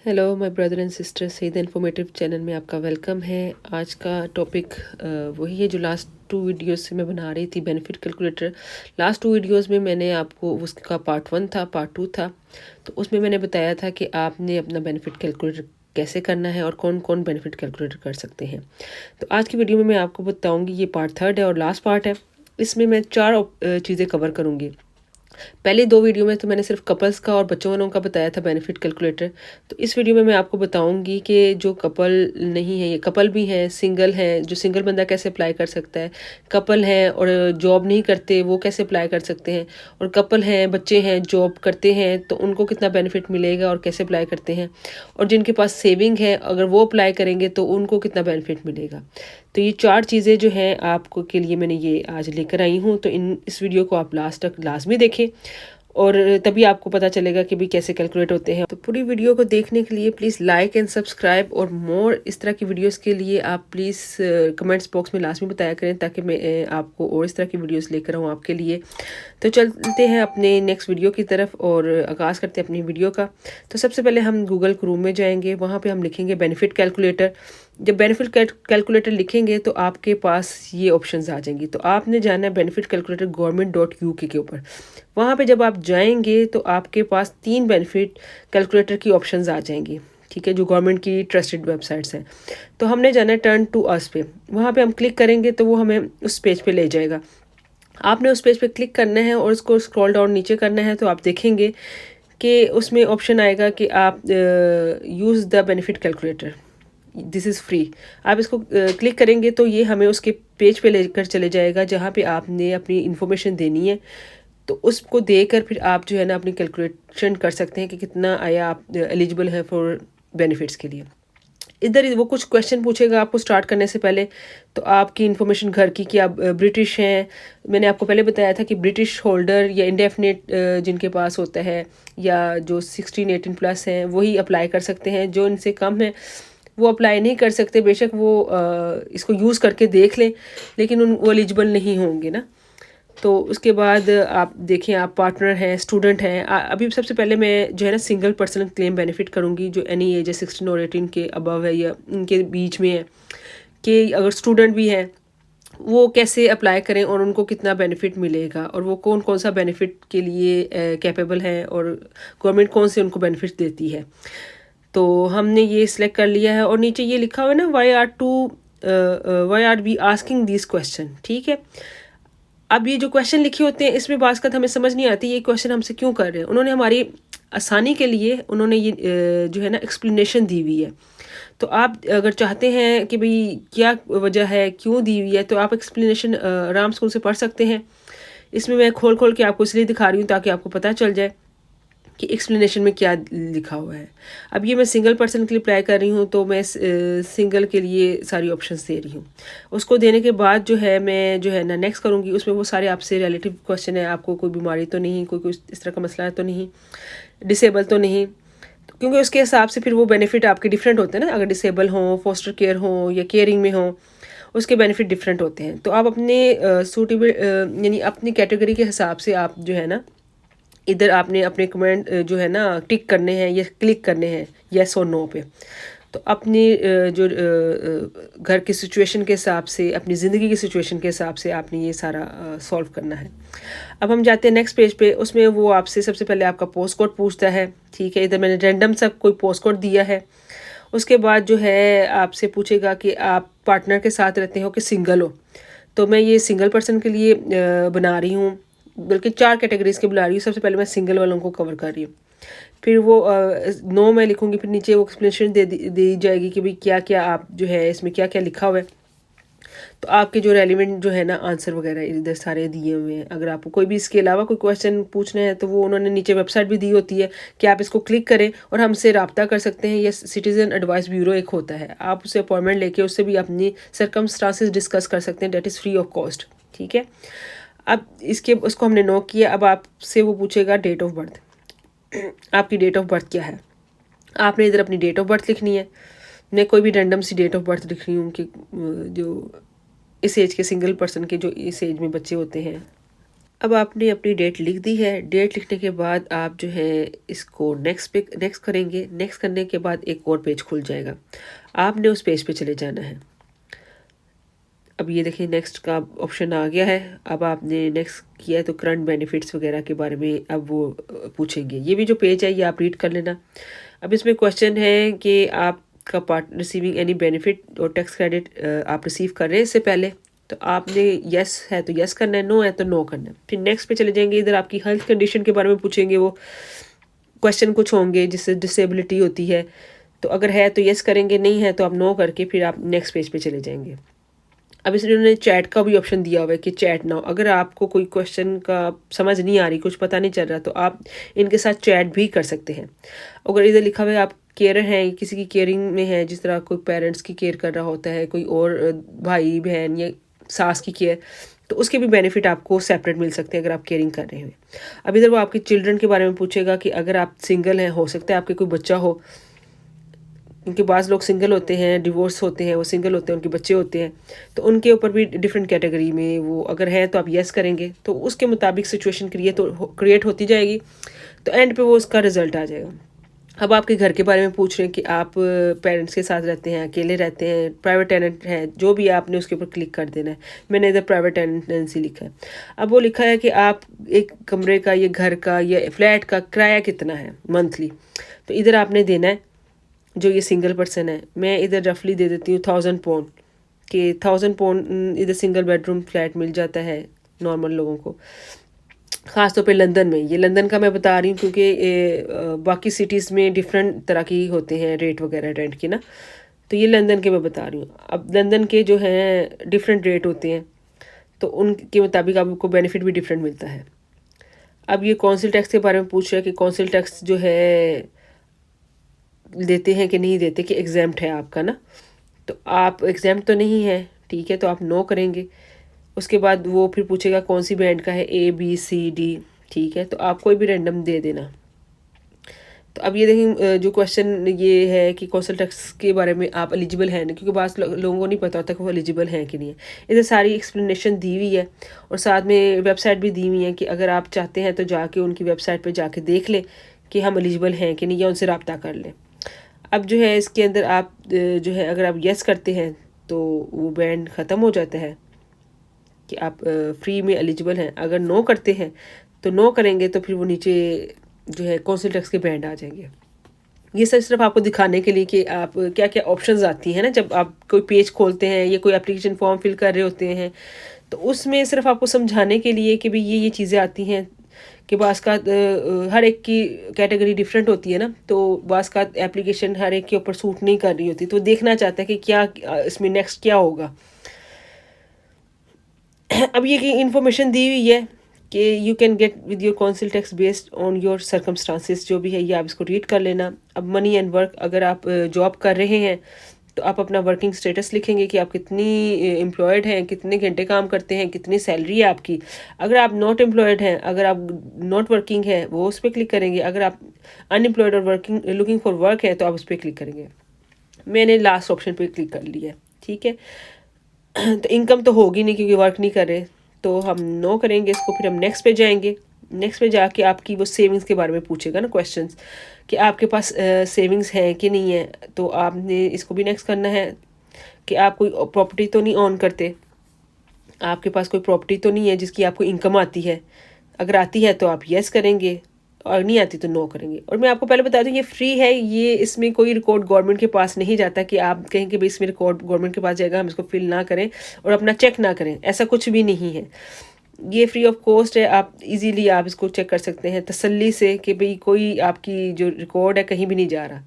Hello my brother and sister, Saeed informative channel में आपका welcome है। आज का टॉपिक वही है जो लास्ट 2 वीडियोस से मैं बना रही थी, बेनिफिट कैलकुलेटर। लास्ट 2 वीडियोस में मैंने आपको उसका पार्ट 1 था, पार्ट 2 था। तो उसमें मैंने बताया था कि आपने अपना बेनिफिट कैलकुलेटर कैसे करना है और कौन कौन बेनिफिट कैलकुलेटर कर सकते हैं। तो आज की वीडियो में मैं आपको बताऊँगी, ये पार्ट 3 है और लास्ट पार्ट है। इसमें मैं 4 चीज़ें कवर करूँगी। पहले 2 वीडियो में तो मैंने सिर्फ कपल्स का और बच्चों वालों का बताया था बेनिफिट कैलकुलेटर। तो इस वीडियो में मैं आपको बताऊंगी कि जो कपल नहीं है, ये कपल भी है, सिंगल है, जो सिंगल बंदा कैसे अप्लाई कर सकता है, कपल है और जॉब नहीं करते वो कैसे अप्लाई कर सकते हैं, और कपल हैं, बच्चे हैं, जॉब करते हैं तो उनको कितना बेनिफिट मिलेगा और कैसे अप्लाई करते हैं, और जिनके पास सेविंग है अगर वो अप्लाई करेंगे तो उनको कितना बेनिफिट मिलेगा। तो ये 4 चीज़ें जो हैं आपको के लिए मैंने ये आज लेकर आई हूँ। तो इस वीडियो को आप लास्ट तक लाजमी देखें और तभी आपको पता चलेगा कि भी कैसे कैलकुलेट होते हैं। तो पूरी वीडियो को देखने के लिए प्लीज़ लाइक एंड सब्सक्राइब, और मोर इस तरह की वीडियोस के लिए आप प्लीज़ कमेंट्स बॉक्स में लाजमी बताया करें ताकि मैं आपको और इस तरह की वीडियोस लेकर आऊँ आपके लिए। तो चलते हैं अपने नेक्स्ट वीडियो की तरफ और आगाज़ करते हैं अपनी वीडियो का। तो सबसे पहले हम गूगल क्रोम में जाएंगे, वहाँ पे हम लिखेंगे बेनिफिट कैलकुलेटर। जब बेनिफिट कैलकुलेटर लिखेंगे तो आपके पास ये ऑप्शंस आ जाएंगी। तो आपने जाना है बेनिफिट कैलकुलेटर government.uk के ऊपर। वहाँ पे जब आप जाएंगे तो आपके पास 3 बेनिफिट कैलकुलेटर की ऑप्शंस आ जाएंगी, ठीक है, जो गवर्नमेंट की ट्रस्टेड वेबसाइट्स हैं। तो हमने जाना है टर्न टू अस पे, वहाँ पे हम क्लिक करेंगे तो वो हमें उस पेज पे ले जाएगा। आपने उस पेज पे क्लिक करना है और उसको स्क्रॉल डाउन नीचे करना है तो आप देखेंगे कि उसमें ऑप्शन आएगा कि आप use the benefit calculator, this is free. आप इसको क्लिक करेंगे तो ये हमें उसके पेज पे लेकर चले जाएगा जहाँ पे आपने अपनी इन्फॉर्मेशन देनी है। तो उसको देकर फिर आप जो है ना अपनी कैलकुलेशन कर सकते हैं कि कितना आया आप एलिजिबल है फॉर बेनिफिट्स के लिए। इधर वो कुछ क्वेश्चन पूछेगा आपको स्टार्ट करने से पहले। तो आपकी इन्फॉर्मेशन घर की कि आप ब्रिटिश हैं। मैंने आपको पहले बताया था कि ब्रिटिश होल्डर या इंडेफिनिट जिनके पास होता है, या जो 16-18+ हैं वही अप्लाई कर सकते हैं। जो इनसे कम है वो अप्लाई नहीं कर सकते, बेशक वो इसको यूज़ करके देख लें लेकिन वो एलिजिबल नहीं होंगे ना। तो उसके बाद आप देखें, आप पार्टनर हैं, स्टूडेंट हैं। अभी सबसे पहले मैं जो है ना सिंगल पर्सन क्लेम बेनिफिट करूँगी, जो एनी एज है 16 और 18 के अबव है या इनके बीच में है, कि अगर स्टूडेंट भी हैं वो कैसे अप्लाई करें और उनको कितना बेनिफिट मिलेगा, और वो कौन कौन सा बेनिफिट के लिए कैपेबल हैं और गवर्नमेंट कौन से उनको बेनिफिट देती है। तो हमने ये सिलेक्ट कर लिया है और नीचे ये लिखा हुआ है ना, why are we asking this question, ठीक है। अब ये जो क्वेश्चन लिखे होते हैं इसमें बात हमें समझ नहीं आती ये क्वेश्चन हमसे क्यों कर रहे हैं। उन्होंने हमारी आसानी के लिए उन्होंने ये जो है ना एक्सप्लेनेशन दी हुई है। तो आप अगर चाहते हैं कि भाई क्या वजह है, क्यों दी हुई है, तो आप एक्सप्लेनेशन आराम से उनसे पढ़ सकते हैं। इसमें मैं खोल खोल के आपको इसलिए दिखा रही हूँ ताकि आपको पता चल जाए कि एक्सप्लेनेशन में क्या लिखा हुआ है। अब ये मैं सिंगल पर्सन के लिए अप्लाई कर रही हूँ तो मैं सिंगल के लिए सारी ऑप्शंस दे रही हूँ। उसको देने के बाद जो है मैं जो है ना नेक्स्ट करूँगी। उसमें वो सारे आपसे रिलेटिव क्वेश्चन है, आपको कोई बीमारी तो नहीं, कोई इस तरह का मसला तो नहीं, डिसेबल तो नहीं, क्योंकि उसके हिसाब से फिर वो बेनिफिट आपके डिफरेंट होते हैं ना। अगर डिसेबल हो, फोस्टर केयर हो या केयरिंग में हो, उसके बेनिफिट डिफरेंट होते हैं। तो आप अपने सूटेबल यानी अपनी कैटेगरी के हिसाब से आप जो है ना इधर आपने अपने कमेंट जो है ना टिक करने हैं या क्लिक करने हैं येस और नो पे। तो अपनी जो घर की सिचुएशन के हिसाब से, अपनी ज़िंदगी की सिचुएशन के हिसाब से आपने ये सारा सॉल्व करना है। अब हम जाते हैं नेक्स्ट पेज पे। उसमें वो आपसे सबसे पहले आपका पोस्ट कोड पूछता है, ठीक है। इधर मैंने रैंडम सा कोई पोस्ट कोड दिया है। उसके बाद जो है आपसे पूछेगा कि आप पार्टनर के साथ रहते हो कि सिंगल हो। तो मैं ये सिंगल पर्सन के लिए बना रही हूँ, बल्कि 4 कैटेगरीज के बुला रही हूँ। सबसे पहले मैं सिंगल वालों को कवर कर रही हूँ, फिर वो नो मैं लिखूँगी, फिर नीचे वो एक्सप्लेनेशन दी जाएगी कि भाई क्या क्या आप जो है इसमें क्या क्या लिखा हुआ है। तो आपके जो रेलिवेंट जो है ना आंसर वगैरह इधर सारे दिए हुए हैं। अगर आपको कोई भी इसके अलावा कोई क्वेश्चन पूछना है तो वो उन्होंने नीचे वेबसाइट भी दी होती है कि आप इसको क्लिक करें और हमसे रब्ता कर सकते हैं। या सिटीज़न एडवाइस ब्यूरो एक होता है, आप उससे अपॉइंटमेंट लेके उससे भी अपनी सरकमस्टांसेस डिस्कस कर सकते हैं, that is free of cost, ठीक है। अब उसको हमने नो किया। अब आपसे वो पूछेगा डेट ऑफ बर्थ, आपकी डेट ऑफ बर्थ क्या है। आपने इधर अपनी डेट ऑफ बर्थ लिखनी है। मैं कोई भी रैंडम सी डेट ऑफ बर्थ लिख रही हूँ कि जो इस एज के सिंगल पर्सन के जो इस एज में बच्चे होते हैं। अब आपने अपनी डेट लिख दी है। डेट लिखने के बाद आप जो है इसको नेक्स्ट करेंगे। नेक्स्ट करने के बाद एक और पेज खुल जाएगा, आपने उस पेज पे चले जाना है। अब ये देखिए नेक्स्ट का ऑप्शन आ गया है। अब आपने नेक्स्ट किया है तो करंट बेनिफिट्स वगैरह के बारे में अब वो पूछेंगे। ये भी जो पेज है ये आप रीड कर लेना। अब इसमें क्वेश्चन है कि आपका पार्ट रिसीविंग एनी बेनिफिट और टैक्स क्रेडिट आप रिसीव कर रहे हैं इससे पहले, तो आपने यस है तो यस करना है, नो है तो नो करना है। फिर नेक्स्ट पे चले जाएंगे। इधर आपकी हेल्थ कंडीशन के बारे में पूछेंगे, वो क्वेश्चन कुछ होंगे जिससे डिसेबिलिटी होती है, तो अगर है तो यस करेंगे, नहीं है तो आप नो करके फिर आप नेक्स्ट पेज पे चले जाएंगे। अब इसमें उन्होंने चैट का भी ऑप्शन दिया हुआ है कि चैट नाउ। अगर आपको कोई क्वेश्चन का समझ नहीं आ रही, कुछ पता नहीं चल रहा, तो आप इनके साथ चैट भी कर सकते हैं। अगर इधर लिखा हुआ है आप केयर हैं, किसी की केयरिंग में है, जिस तरह कोई पेरेंट्स की केयर कर रहा होता है, कोई और भाई बहन या सास की केयर, तो उसके भी बेनिफिट आपको सेपरेट मिल सकते हैं अगर आप केयरिंग कर रहे हैं। अब इधर वो आपके चिल्ड्रन के बारे में पूछेगा कि अगर आप सिंगल हैं, हो सकता है आपके कोई बच्चा हो, क्योंकि बाज़ लोग सिंगल होते हैं, डिवोर्स होते हैं, वो सिंगल होते हैं, उनके बच्चे होते हैं, तो उनके ऊपर भी डिफरेंट कैटेगरी में वो अगर है तो आप यस करेंगे, तो उसके मुताबिक सिचुएशन क्रिएट होती जाएगी, तो एंड पे वो उसका रिजल्ट आ जाएगा। अब आपके घर के बारे में पूछ रहे हैं कि आप पेरेंट्स के साथ रहते हैं, अकेले रहते हैं, प्राइवेट टेनेंट है, जो भी आपने उसके ऊपर क्लिक कर देना है। मैंने इधर प्राइवेट टेनेंसी लिखा है। अब वो लिखा है कि आप एक कमरे का या घर का या फ्लैट का किराया कितना है मंथली, तो इधर आपने देना है। जो ये सिंगल पर्सन है, मैं इधर रफली दे देती हूँ 1000 पाउंड, कि 1000 पाउंड इधर सिंगल बेडरूम फ्लैट मिल जाता है नॉर्मल लोगों को, ख़ासतौर पे लंदन में। ये लंदन का मैं बता रही हूँ क्योंकि बाकी सिटीज़ में डिफरेंट तरह की होते हैं रेट वगैरह रेंट की ना, तो ये लंदन के मैं बता रही हूँ। अब लंदन के जो हैं डिफरेंट रेट होते हैं, तो उनके मुताबिक आपको बेनिफिट भी डिफरेंट मिलता है। अब ये कौंसिल टैक्स के बारे में पूछ रहा है कि कौंसिल टैक्स जो है देते हैं कि नहीं देते, कि एग्जाम्प्ट है आपका ना, तो आप एग्जाम्प्ट तो नहीं है, ठीक है, तो आप नो करेंगे। उसके बाद वो फिर पूछेगा कौन सी बैंड का है, ए बी सी डी, ठीक है, तो आप कोई भी रैंडम दे देना। तो अब ये देखें जो क्वेश्चन ये है कि कौंसिल टैक्स के बारे में आप एलिजिबल हैं, क्योंकि बात लोगों को नहीं पता होता कि वो एलिजिबल हैं कि नहीं है। इधर सारी एक्सप्लेनेशन दी हुई है और साथ में वेबसाइट भी दी हुई है कि अगर आप चाहते हैं तो जाके उनकी वेबसाइट पर जाके देख लें कि हम एलिजिबल हैं कि नहीं, या उनसे रब्ता कर लें। अब जो है इसके अंदर आप जो है अगर आप यस करते हैं तो वो बैंड ख़त्म हो जाता है कि आप फ्री में एलिजिबल हैं। अगर नो करते हैं तो नो करेंगे तो फिर वो नीचे जो है कौंसिल टैक्स के बैंड आ जाएंगे। ये सब सिर्फ आपको दिखाने के लिए कि आप क्या क्या ऑप्शंस आती हैं ना, जब आप कोई पेज खोलते हैं या कोई एप्लीकेशन फॉर्म फिल कर रहे होते हैं, तो उसमें सिर्फ आपको समझाने के लिए कि भाई ये चीज़ें आती हैं कि बास का हर एक की कैटेगरी डिफरेंट होती है ना, तो बास का एप्लीकेशन हर एक के ऊपर सूट नहीं कर रही होती, तो देखना चाहता है कि क्या इसमें नेक्स्ट क्या होगा। अब ये इंफॉर्मेशन दी हुई है कि you can get with your council tax based on your circumstances, जो भी है ये आप इसको रीड कर लेना। अब मनी एंड वर्क, अगर आप जॉब कर रहे हैं तो आप अपना वर्किंग स्टेटस लिखेंगे कि आप कितनी एम्प्लॉयड हैं, कितने घंटे काम करते हैं, कितनी सैलरी है आपकी। अगर आप नॉट एम्प्लॉयड हैं, अगर आप नॉट वर्किंग है, वो उस पर क्लिक करेंगे। अगर आप अनएम्प्लॉयड और वर्किंग लुकिंग फॉर वर्क है तो आप उस पर क्लिक करेंगे। मैंने लास्ट ऑप्शन पे क्लिक कर लिया है, ठीक है। तो इनकम तो होगी नहीं क्योंकि वर्क नहीं कर रहे, तो हम नो करेंगे इसको। फिर हम नेक्स्ट पे जाएंगे। नेक्स्ट पे जाके आपकी वो सेविंग्स के बारे में पूछेगा ना क्वेश्चंस, कि आपके पास सेविंग्स है कि नहीं है, तो आपने इसको भी नेक्स्ट करना है। कि आप कोई प्रॉपर्टी तो नहीं ऑन करते, आपके पास कोई प्रॉपर्टी तो नहीं है जिसकी आपको इनकम आती है। अगर आती है तो आप यस करेंगे और नहीं आती तो नो करेंगे। और मैं आपको पहले बता दूं ये फ्री है, ये इसमें कोई रिकॉर्ड गवर्नमेंट के पास नहीं जाता कि आप कहें कि भाई इसमें रिकॉर्ड गवर्नमेंट के पास जाएगा, हम इसको फिल ना करें और अपना चेक ना करें, ऐसा कुछ भी नहीं है। ये फ्री ऑफ कॉस्ट है, आप इजीली आप इसको चेक कर सकते हैं तसल्ली से कि भाई कोई आपकी जो रिकॉर्ड है कहीं भी नहीं जा रहा।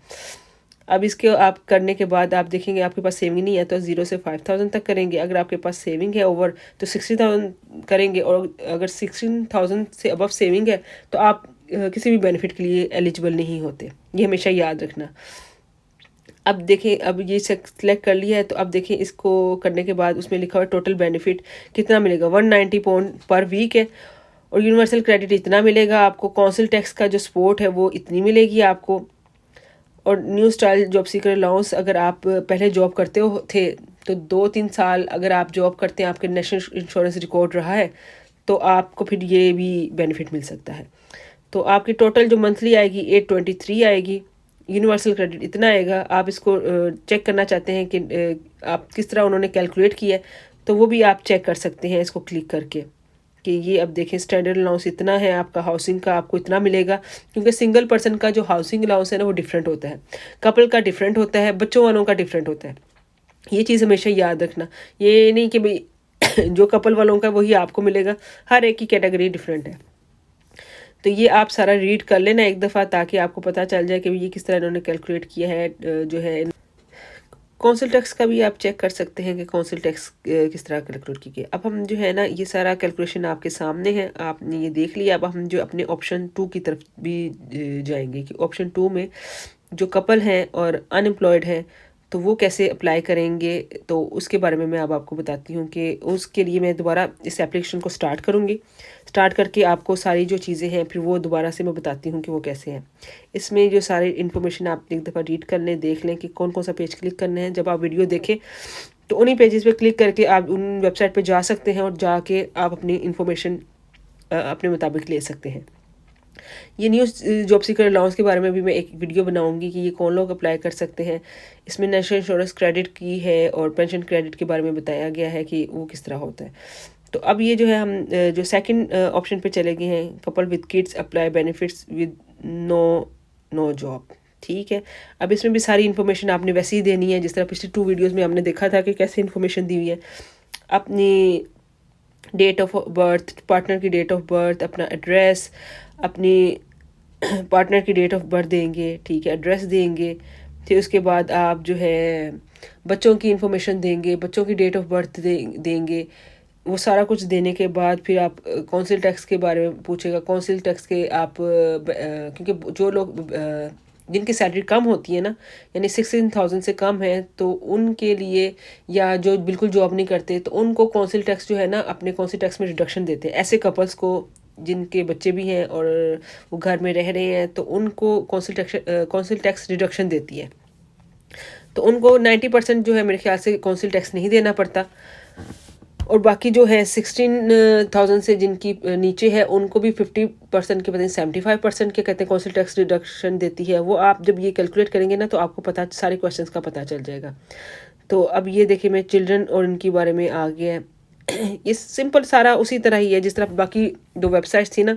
अब इसके आप करने के बाद आप देखेंगे आपके पास सेविंग नहीं है तो 0 से 5000 तक करेंगे। अगर आपके पास सेविंग है ओवर तो 60,000 करेंगे, और अगर 16,000 से अबव सेविंग है तो आप किसी भी बेनिफिट के लिए एलिजिबल नहीं होते, ये हमेशा याद रखना। अब देखें, अब ये सेलेक्ट कर लिया है तो अब देखें इसको करने के बाद उसमें लिखा हुआ है टोटल बेनिफिट कितना मिलेगा, 190 पाउंड पर वीक है, और यूनिवर्सल क्रेडिट इतना मिलेगा आपको। कौंसिल टैक्स का जो सपोर्ट है वो इतनी मिलेगी आपको, और new style job seeker allowance, अगर आप पहले जॉब करते हो थे तो 2-3 साल अगर आप जॉब करते हैं, आपके नेशनल इंश्योरेंस रिकॉर्ड रहा है तो आपको फिर ये भी बेनिफिट मिल सकता है। तो आपकी टोटल जो मंथली आएगी 823 आएगी, यूनिवर्सल क्रेडिट इतना आएगा। आप इसको चेक करना चाहते हैं कि आप किस तरह उन्होंने कैलकुलेट किया है, तो वो भी आप चेक कर सकते हैं इसको क्लिक करके कि ये अब देखें स्टैंडर्ड अलाउंस इतना है, आपका हाउसिंग का आपको इतना मिलेगा। क्योंकि सिंगल पर्सन का जो हाउसिंग अलाउंस है ना वो डिफरेंट होता है, कपल का डिफरेंट होता है, बच्चों वालों का डिफरेंट होता है। ये चीज़ हमेशा याद रखना, ये नहीं कि भाई जो कपल वालों का वही आपको मिलेगा, हर एक की कैटेगरी डिफरेंट है। तो ये आप सारा रीड कर लेना एक दफ़ा, ताकि आपको पता चल जाए कि ये किस तरह इन्होंने कैलकुलेट किया है। जो है काउंसिल टैक्स का भी आप चेक कर सकते हैं कि काउंसिल टैक्स किस तरह कैलकुलेट की गई। अब हम जो है ना ये सारा कैलकुलेशन आपके सामने है, आपने ये देख लिया। अब हम जो अपने ऑप्शन 2 की तरफ भी जाएंगे कि ऑप्शन 2 में जो कपल हैं और अनएम्प्लॉयड हैं तो वो कैसे अप्लाई करेंगे, तो उसके बारे में मैं अब आपको बताती हूँ कि उसके लिए मैं दोबारा इस एप्लीकेशन को स्टार्ट करूँगी। स्टार्ट करके आपको सारी जो चीज़ें हैं फिर वो दोबारा से मैं बताती हूँ कि वो कैसे हैं। इसमें जो सारी इन्फॉर्मेशन आप एक दफ़ा रीड कर लें, देख लें कि कौन कौन सा पेज क्लिक करना है। जब आप वीडियो देखें तो उन्हीं पेजेस पे क्लिक करके आप उन वेबसाइट पे जा सकते हैं और जाके आप अपनी इन्फॉर्मेशन अपने मुताबिक ले सकते हैं। ये न्यू जॉब सीकर अलाउंस के बारे में भी मैं एक वीडियो बनाऊंगी कि ये कौन लोग अप्लाई कर सकते हैं। इसमें नेशनल इंश्योरेंस क्रेडिट की है और पेंशन क्रेडिट के बारे में बताया गया है कि वो किस तरह होता है। तो अब ये जो है हम जो सेकंड ऑप्शन पे चले गए हैं, couple with kids apply benefits with no job. ठीक है, अब इसमें भी सारी इन्फॉर्मेशन आपने वैसे ही देनी है जिस तरह पिछले 2 वीडियोज़ में हमने देखा था कि कैसे इन्फॉर्मेशन दी हुई है। अपनी डेट ऑफ बर्थ, पार्टनर की डेट ऑफ बर्थ, अपना एड्रेस, अपनी पार्टनर की डेट ऑफ बर्थ देंगे, ठीक है, एड्रेस देंगे। फिर उसके बाद आप जो है बच्चों की इंफॉर्मेशन देंगे, बच्चों की डेट ऑफ बर्थ देंगे। वो सारा कुछ देने के बाद फिर आप काउंसिल टैक्स के बारे में पूछेगा। काउंसिल टैक्स के आप क्योंकि जो लोग जिनकी सैलरी कम होती है ना, यानी 16,000 से कम है, तो उनके लिए, या जो बिल्कुल जॉब नहीं करते, तो उनको काउंसिल टैक्स जो है ना अपने काउंसिल टैक्स में रिडक्शन देते हैं। ऐसे कपल्स को जिनके बच्चे भी हैं और वो घर में रह रहे हैं तो उनको काउंसिल टैक्स रिडक्शन देती है। तो उनको 90% जो है मेरे ख्याल से काउंसिल टैक्स नहीं देना पड़ता, और बाकी जो है 16,000 से जिनकी नीचे है उनको भी 50% के, पता नहीं 75% के कहते हैं काउंसिल टैक्स रिडक्शन देती है। वो आप जब ये कैलकुलेट करेंगे ना तो आपको पता, सारे क्वेश्चंस का पता चल जाएगा। तो अब ये देखिए मैं चिल्ड्रन और इनके बारे में आ गया है। ये सिंपल सारा उसी तरह ही है जिस तरह बाकी 2 वेबसाइट्स थी ना,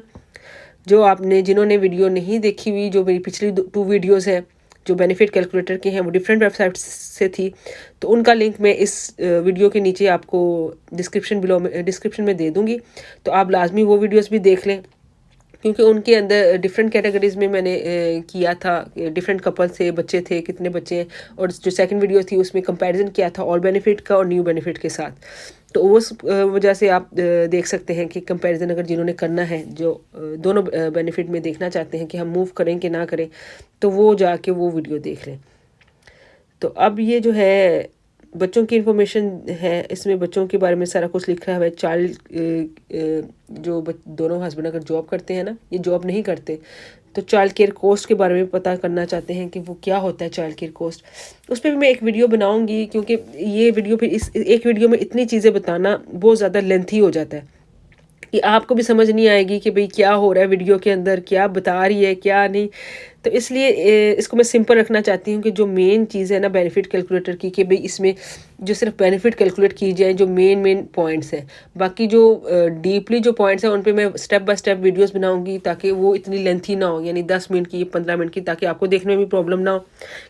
जो आपने जिन्होंने वीडियो नहीं देखी हुई, जो मेरी पिछली 2 वीडियोज़ हैं जो बेनिफिट कैलकुलेटर के हैं वो डिफरेंट वेबसाइट से थी, तो उनका लिंक मैं इस वीडियो के नीचे आपको डिस्क्रिप्शन में दे दूँगी। तो आप लाजमी वो वीडियोस भी देख लें, क्योंकि उनके अंदर डिफरेंट कैटेगरीज में मैंने किया था, डिफरेंट कपल थे, बच्चे थे, कितने बच्चे हैं। और जो सेकंड वीडियो थी उसमें कंपैरिजन किया था ऑल बेनिफिट का और न्यू बेनिफिट के साथ। तो उस वजह से आप देख सकते हैं कि कंपैरिजन अगर जिन्होंने करना है, जो दोनों बेनिफिट में देखना चाहते हैं कि हम मूव करें कि ना करें, तो वो जाके वो वीडियो देख लें। तो अब ये जो है बच्चों की इन्फॉर्मेशन है, इसमें बच्चों के बारे में सारा कुछ लिखा है। चाइल्ड जो दोनों हस्बैंड अगर जॉब करते हैं ना, ये जॉब नहीं करते, तो चाइल्ड केयर कोस्ट के बारे में पता करना चाहते हैं कि वो क्या होता है चाइल्ड केयर कोस्ट। उस पर भी मैं एक वीडियो बनाऊंगी, क्योंकि ये वीडियो फिर इस एक वीडियो में इतनी चीज़ें बताना बहुत ज़्यादा लेंथी हो जाता है कि आपको भी समझ नहीं आएगी कि भाई क्या हो रहा है वीडियो के अंदर, क्या बता रही है क्या नहीं। तो इसलिए इसको मैं सिंपल रखना चाहती हूँ कि जो मेन चीज़ है ना बेनिफिट कैलकुलेटर की, कि भाई इसमें जो सिर्फ बेनिफिट कैलकुलेट की जाए, जो मेन पॉइंट्स हैं, बाकी जो डीपली जो पॉइंट्स हैं उन पे मैं स्टेप बाय स्टेप वीडियोस बनाऊंगी, ताकि वो इतनी लेंथी ना हो, यानी 10 मिनट की, 15 मिनट की, ताकि आपको देखने में भी प्रॉब्लम ना हो।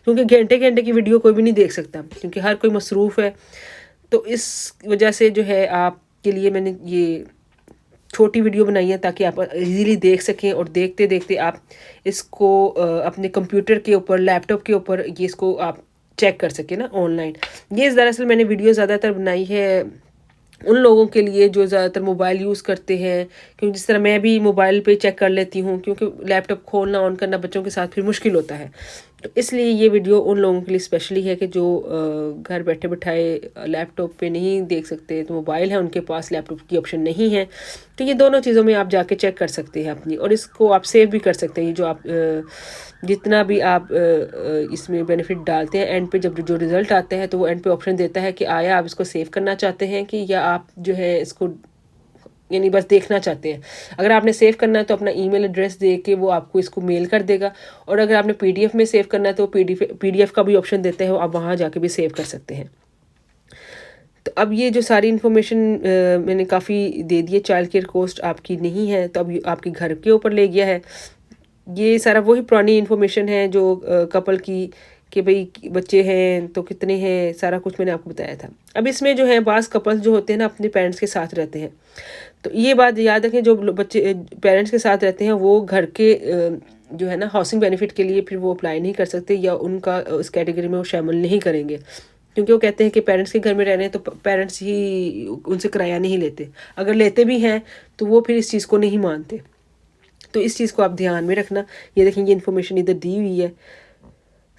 क्योंकि घंटे घंटे की वीडियो कोई भी नहीं देख सकता, क्योंकि हर कोई मसरूफ़ है। तो इस वजह से जो है आपके लिए मैंने ये छोटी वीडियो बनाई है, ताकि आप इजीली देख सकें, और देखते देखते आप इसको अपने कंप्यूटर के ऊपर, लैपटॉप के ऊपर ये इसको आप चेक कर सकें ना ऑनलाइन। ये दरअसल मैंने वीडियो ज़्यादातर बनाई है उन लोगों के लिए जो ज़्यादातर मोबाइल यूज़ करते हैं, क्योंकि जिस तरह मैं भी मोबाइल पे चेक कर लेती हूँ, क्योंकि लैपटॉप खोलना ऑन करना बच्चों के साथ फिर मुश्किल होता है। तो इसलिए ये वीडियो उन लोगों के लिए स्पेशली है कि जो घर बैठे बैठाए लैपटॉप पे नहीं देख सकते, तो मोबाइल है उनके पास, लैपटॉप की ऑप्शन नहीं है। तो ये दोनों चीज़ों में आप जाके चेक कर सकते हैं अपनी, और इसको आप सेव भी कर सकते हैं। जो आप जितना भी आप इसमें बेनिफिट डालते हैं, एंड पे जब जो रिज़ल्ट आता है तो वो एंड पे ऑप्शन देता है कि आया आप इसको सेव करना चाहते हैं कि, या आप जो है इसको यानी बस देखना चाहते हैं। अगर आपने सेव करना है तो अपना ईमेल एड्रेस दे के वो आपको इसको मेल कर देगा, और अगर आपने पीडीएफ में सेव करना है तो पीडीएफ का भी ऑप्शन देते हैं, आप वहाँ जाके भी सेव कर सकते हैं। तो अब ये जो सारी इन्फॉर्मेशन मैंने काफ़ी दे दी है, चाइल्ड केयर कॉस्ट आपकी नहीं है तो अब आपके घर के ऊपर ले गया है। ये सारा वही पुरानी इन्फॉर्मेशन है जो कपल की, कि भाई बच्चे हैं तो कितने हैं, सारा कुछ मैंने आपको बताया था। अब इसमें जो है बास कपल्स जो होते हैं ना अपने पेरेंट्स के साथ रहते हैं, तो ये बात याद रखें, जो बच्चे पेरेंट्स के साथ रहते हैं वो घर के जो है ना हाउसिंग बेनिफिट के लिए फिर वो अप्लाई नहीं कर सकते, या उनका उस कैटेगरी में वो शामिल नहीं करेंगे, क्योंकि वो कहते हैं कि पेरेंट्स के घर में रहने हैं तो पेरेंट्स ही उनसे किराया नहीं लेते, अगर लेते भी हैं तो वो फिर इस चीज़ को नहीं मानते। तो इस चीज़ को आप ध्यान में रखना। ये देखें, ये इन्फॉर्मेशन इधर दी हुई है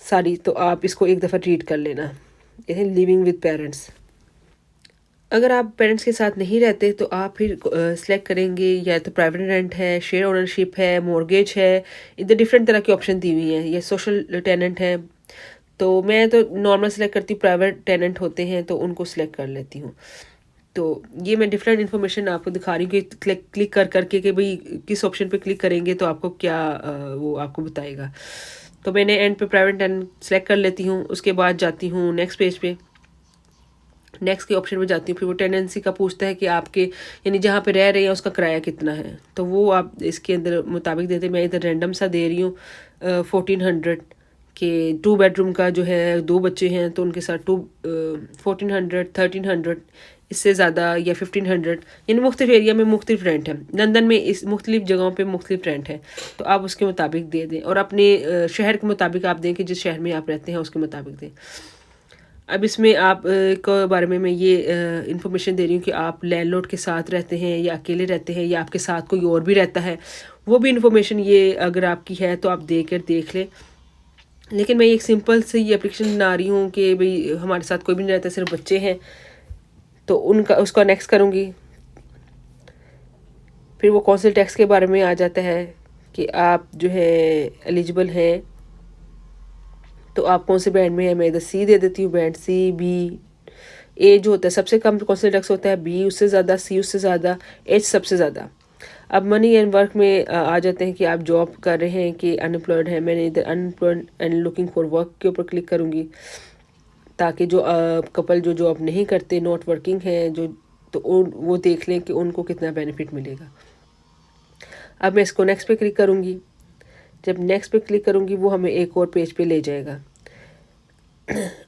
सारी, तो आप इसको एक दफ़ा रीड कर लेना। ये लिविंग विद पेरेंट्स, अगर आप पेरेंट्स के साथ नहीं रहते तो आप फिर सिलेक्ट करेंगे या तो प्राइवेट रेंट है, शेयर ओनरशिप है, मॉर्गेज है, इधर डिफरेंट तरह की ऑप्शन दी हुई हैं, ये सोशल टेनेंट है। तो मैं तो नॉर्मल सेलेक्ट करती हूँ, प्राइवेट टेनेंट होते हैं तो उनको सिलेक्ट कर लेती हूँ। तो ये मैं डिफरेंट इन्फॉर्मेशन आपको दिखा रही हूँ कि क्लिक कर करके कि भाई किस ऑप्शन पे क्लिक करेंगे तो आपको क्या वो आपको बताएगा। तो मैंने एंड पे प्राइवेट टेनेंट सेलेक्ट कर लेती हूँ, उसके बाद जाती हूँ नेक्स्ट पेज पे, नेक्स्ट के ऑप्शन में जाती हूँ। फिर वो टेनेंसी का पूछता है कि आपके यानी जहाँ पे रह रहे हैं उसका किराया कितना है, तो वो आप इसके अंदर मुताबिक देते। मैं इधर रैंडम सा दे रही हूँ 1400 के 2 बेडरूम का जो है, 2 बच्चे हैं तो उनके साथ 1400, 1300, इससे ज़्यादा या 1500, यानी मुख्तलिफ एरिया में मुख्तलिफ रेंट है। लंदन में इस मुख्तलिफ जगहों पे मुख्तलिफ रेंट है, तो आप उसके मुताबिक दे दें, और अपने शहर के मुताबिक आप दें कि जिस शहर में आप रहते हैं उसके मुताबिक दें। अब इसमें आप के बारे में मैं ये इन्फॉर्मेशन दे रही हूँ कि आप लैंडलॉर्ड के साथ रहते हैं या अकेले रहते हैं या आपके साथ कोई और भी रहता है, वो भी इन्फॉर्मेशन ये अगर आपकी है तो आप देख लें। लेकिन मैं एक सिंपल से ये एप्लीकेशन बना रही हूँ कि भाई हमारे साथ कोई भी नहीं रहता, सिर्फ बच्चे हैं, तो उसका नेक्स्ट करूँगी। फिर वो कौंसिल टैक्स के बारे में आ जाता है कि आप जो है एलिजिबल हैं, तो आप कौन से बैंड में है। मैं इधर सी दे देती हूँ, बैंड सी। बी ए जो होता है सबसे कम कौंसिल टैक्स होता है, बी उससे ज़्यादा, सी उससे ज़्यादा, एच सबसे ज़्यादा। अब मनी एंड वर्क में आ जाते हैं कि आप जॉब कर रहे हैं कि अनएम्प्लॉयड है। मैंने इधर unemployed and looking for work के ऊपर क्लिक करूँगी, ताकि जो कपल जो जॉब नहीं करते, नॉट वर्किंग हैं जो, तो वो देख लें कि उनको कितना बेनिफिट मिलेगा। अब मैं इसको नेक्स्ट पे क्लिक करूँगी। जब नेक्स्ट पे क्लिक करूँगी वो हमें एक और पेज पे ले जाएगा।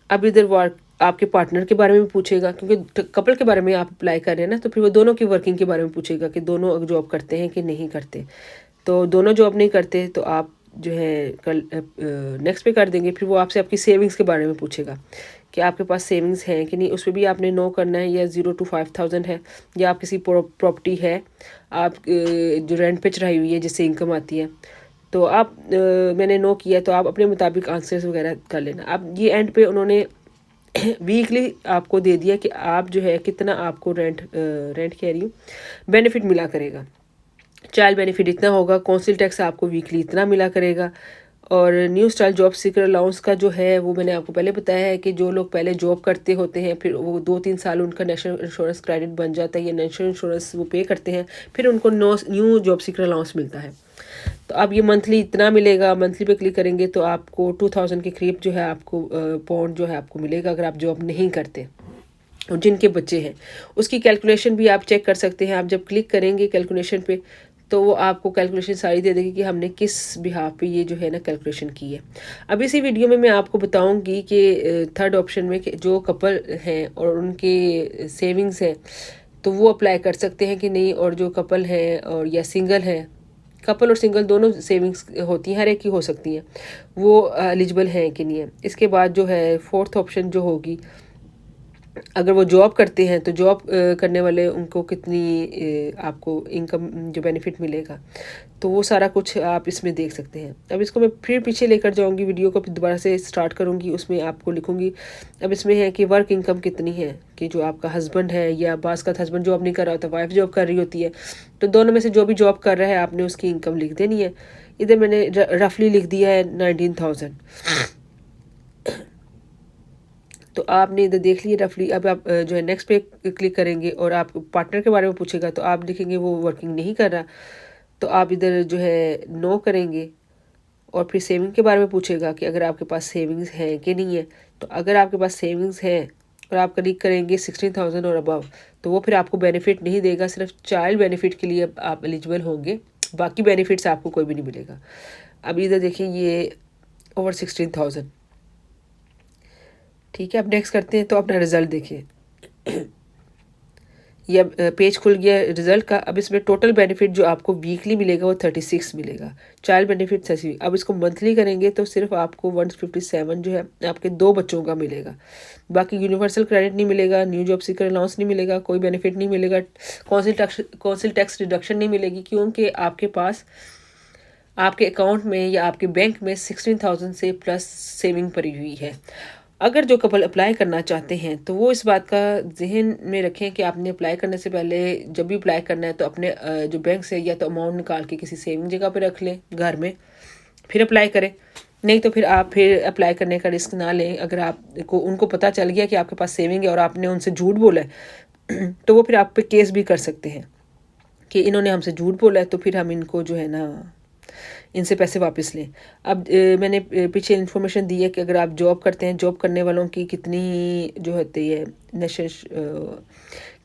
अब इधर वर्क आपके पार्टनर के बारे में पूछेगा, क्योंकि कपल के बारे में आप अप्लाई कर रहे हैं ना, तो फिर वो दोनों की वर्किंग के बारे में पूछेगा कि दोनों जॉब करते हैं कि नहीं करते। तो दोनों जॉब नहीं करते तो आप जो है कल नेक्स्ट पे कर देंगे। फिर वो आपसे आपकी सेविंग्स के बारे में पूछेगा कि आपके पास सेविंग्स हैं कि नहीं, उस पर भी आपने नो करना है, या 0 to 5000 है, या आप किसी प्रॉपर्टी है आप जो रेंट पे चढ़ाई हुई है जिससे इनकम आती है, तो आप मैंने नो किया, तो आप अपने मुताबिक आंसर्स वगैरह कर लेना। अब ये एंड पे उन्होंने वीकली आपको दे दिया कि आप जो है कितना आपको रेंट कह रही हूँ बेनिफिट मिला करेगा। चाइल्ड बेनिफिट इतना होगा, कौंसिल टैक्स आपको वीकली इतना मिला करेगा, और new style job seeker allowance का जो है वो मैंने आपको पहले बताया है कि जो लोग पहले जॉब करते होते हैं फिर वो 2-3 साल उनका नेशनल इंश्योरेंस क्रेडिट बन जाता है, या नेशनल इंश्योरेंस वो पे करते हैं, फिर उनको न्यू जॉब सीकर अलाउंस मिलता है। तो अब ये मंथली इतना मिलेगा, मंथली पे क्लिक करेंगे तो आपको 2000 के करीब जो है आपको पाउंड जो है आपको मिलेगा अगर आप जॉब नहीं करते, और जिनके बच्चे हैं उसकी कैलकुलेशन भी आप चेक कर सकते हैं। आप जब क्लिक करेंगे कैलकुलेशन पे तो वो आपको कैलकुलेशन सारी दे देगी कि हमने किस बिहाफ पे ये जो है ना कैलकुलेशन की है। अब इसी वीडियो में मैं आपको बताऊंगी कि थर्ड ऑप्शन में कि जो कपल हैं और उनके सेविंग्स हैं तो वो अप्लाई कर सकते हैं कि नहीं, और जो कपल हैं और या सिंगल हैं, कपल और सिंगल दोनों सेविंग्स होती हैं, हर एक की हो सकती हैं, वो एलिजिबल हैं कि नहीं है। इसके बाद जो है फोर्थ ऑप्शन जो होगी, अगर वो जॉब करते हैं तो जॉब करने वाले उनको कितनी आपको इनकम जो बेनिफिट मिलेगा, तो वो सारा कुछ आप इसमें देख सकते हैं। अब इसको मैं फिर पीछे लेकर जाऊंगी, वीडियो को फिर दोबारा से स्टार्ट करूंगी, उसमें आपको लिखूंगी। अब इसमें है कि वर्क इनकम कितनी है, कि जो आपका हस्बैंड है या बास का हस्बैंड जॉब नहीं कर रहा होता, वाइफ जॉब कर रही होती है, तो दोनों में से जो भी जॉब कर रहा है आपने उसकी इनकम लिख देनी है। इधर मैंने रफली लिख दिया है 19,000। तो तो आपने इधर देख लिया रफली। अब आप जो है नेक्स्ट पे क्लिक करेंगे और आप पार्टनर के बारे में पूछेगा तो आप देखेंगे वो वर्किंग नहीं कर रहा, तो आप इधर जो है नो करेंगे। और फिर सेविंग के बारे में पूछेगा कि अगर आपके पास सेविंग्स हैं कि नहीं है। तो अगर आपके पास सेविंग्स हैं और आप क्लिक करेंगे 16,000 और अबव, तो वो फिर आपको बेनिफिट नहीं देगा, सिर्फ चाइल्ड बेनिफिट के लिए आप एलिजिबल होंगे, बाकी बेनिफिट्स आपको कोई भी नहीं मिलेगा। अब इधर देखिए ये ओवर 16,000, ठीक है। अब नेक्स्ट करते हैं तो अपना रिजल्ट देखिए। ये पेज खुल गया रिजल्ट का। अब इसमें टोटल बेनिफिट जो आपको वीकली मिलेगा वो 36 मिलेगा, चाइल्ड बेनिफिट 30। अब इसको मंथली करेंगे तो सिर्फ आपको 157 जो है आपके 2 बच्चों का मिलेगा। बाकी यूनिवर्सल क्रेडिट नहीं मिलेगा, न्यू जॉब सीकर अलाउंस नहीं मिलेगा, कोई बेनिफिट नहीं मिलेगा, कौंसिल टैक्स रिडक्शन नहीं मिलेगी, क्योंकि आपके पास आपके अकाउंट में या आपके बैंक में 16,000 से प्लस सेविंग पड़ी हुई है। अगर जो कपल अप्लाई करना चाहते हैं तो वो इस बात का जहन में रखें कि आपने अप्लाई करने से पहले जब भी अप्लाई करना है तो अपने जो बैंक से या तो अमाउंट निकाल के किसी सेविंग जगह पे रख लें घर में, फिर अप्लाई करें। नहीं तो फिर आप फिर अप्लाई करने का रिस्क ना लें। अगर आपको उनको पता चल गया कि आपके पास सेविंग है और आपने उनसे झूठ बोला है तो वो फिर आप पे केस भी कर सकते हैं कि इन्होंने हमसे झूठ बोला है, तो फिर हम इनको जो है ना इनसे पैसे वापस लें। अब मैंने पीछे इन्फॉर्मेशन दी है कि अगर आप जॉब करते हैं, जॉब करने वालों की कितनी जो होती है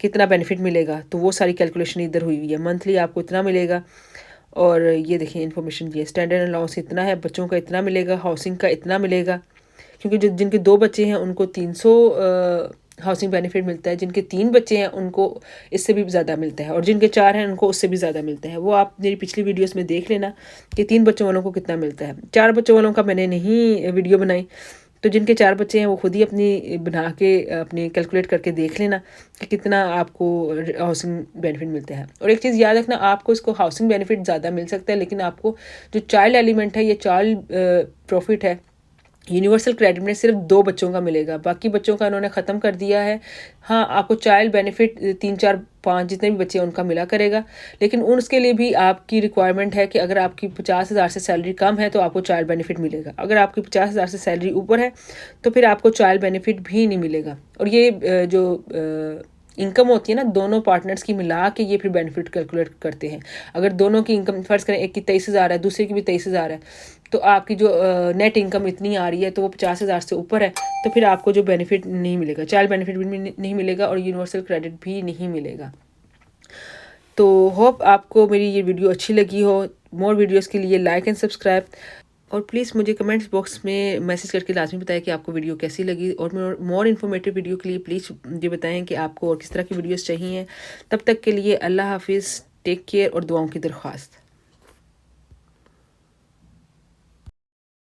कितना बेनिफिट मिलेगा, तो वो सारी कैलकुलेशन इधर हुई हुई है। मंथली आपको इतना मिलेगा, और ये देखिए इन्फॉर्मेशन दी है। स्टैंडर्ड अलाउंस इतना है, बच्चों का इतना मिलेगा, हाउसिंग का इतना मिलेगा, क्योंकि जो जिनके 2 बच्चे हैं उनको 300 हाउसिंग बेनिफिट मिलता है, जिनके 3 बच्चे हैं उनको इससे भी ज़्यादा मिलता है, और जिनके 4 हैं उनको उससे भी ज़्यादा मिलता है। वो आप मेरी पिछली वीडियोस में देख लेना कि 3 बच्चों वालों को कितना मिलता है। 4 बच्चों वालों का मैंने नहीं वीडियो बनाई, तो जिनके 4 बच्चे हैं वो खुद ही अपनी बना के अपनी कैलकुलेट करके देख लेना कि कितना आपको हाउसिंग बेनिफिट मिलता है। और एक चीज़ याद रखना, आपको इसको हाउसिंग बेनिफिट ज़्यादा मिल सकता है, लेकिन आपको जो चाइल्ड एलिमेंट है, ये चाइल्ड प्रॉफिट है, यूनिवर्सल क्रेडिट में सिर्फ 2 बच्चों का मिलेगा, बाकी बच्चों का इन्होंने ख़त्म कर दिया है। हाँ, आपको चाइल्ड बेनिफिट 3, 4, 5 जितने भी बच्चे हैं उनका मिला करेगा, लेकिन उसके लिए भी आपकी रिक्वायरमेंट है कि अगर आपकी 50,000 से सैलरी कम है तो आपको चाइल्ड बेनिफिट मिलेगा। अगर आपकी 50,000 से सैलरी ऊपर है तो फिर आपको चाइल्ड बेनिफिट भी नहीं मिलेगा। और ये जो इनकम होती है ना, दोनों पार्टनर्स की मिला के ये फिर बेनिफिट कैलकुलेट करते हैं। अगर दोनों की इनकम फ़र्ज़ करें एक की 23,000 है, दूसरे की भी 23,000 है, तो आपकी जो नेट इनकम इतनी आ रही है तो वो 50,000 से ऊपर है, तो फिर आपको जो बेनिफिट नहीं मिलेगा, चाइल्ड बेनिफिट भी नहीं मिलेगा और यूनिवर्सल क्रेडिट भी नहीं मिलेगा। तो होप आपको मेरी ये वीडियो अच्छी लगी हो। मोर वीडियोस के लिए लाइक एंड सब्सक्राइब, और प्लीज़ मुझे कमेंट्स बॉक्स में मैसेज करके लाजमी बताएं कि आपको वीडियो कैसी लगी। और मोर इन्फॉर्मेटिव वीडियो के लिए प्लीज़ मुझे बताएं कि आपको और किस तरह की वीडियोस चाहिए। तब तक के लिए अल्लाह हाफिज़, टेक केयर और दुआओं की दरख्वास्त।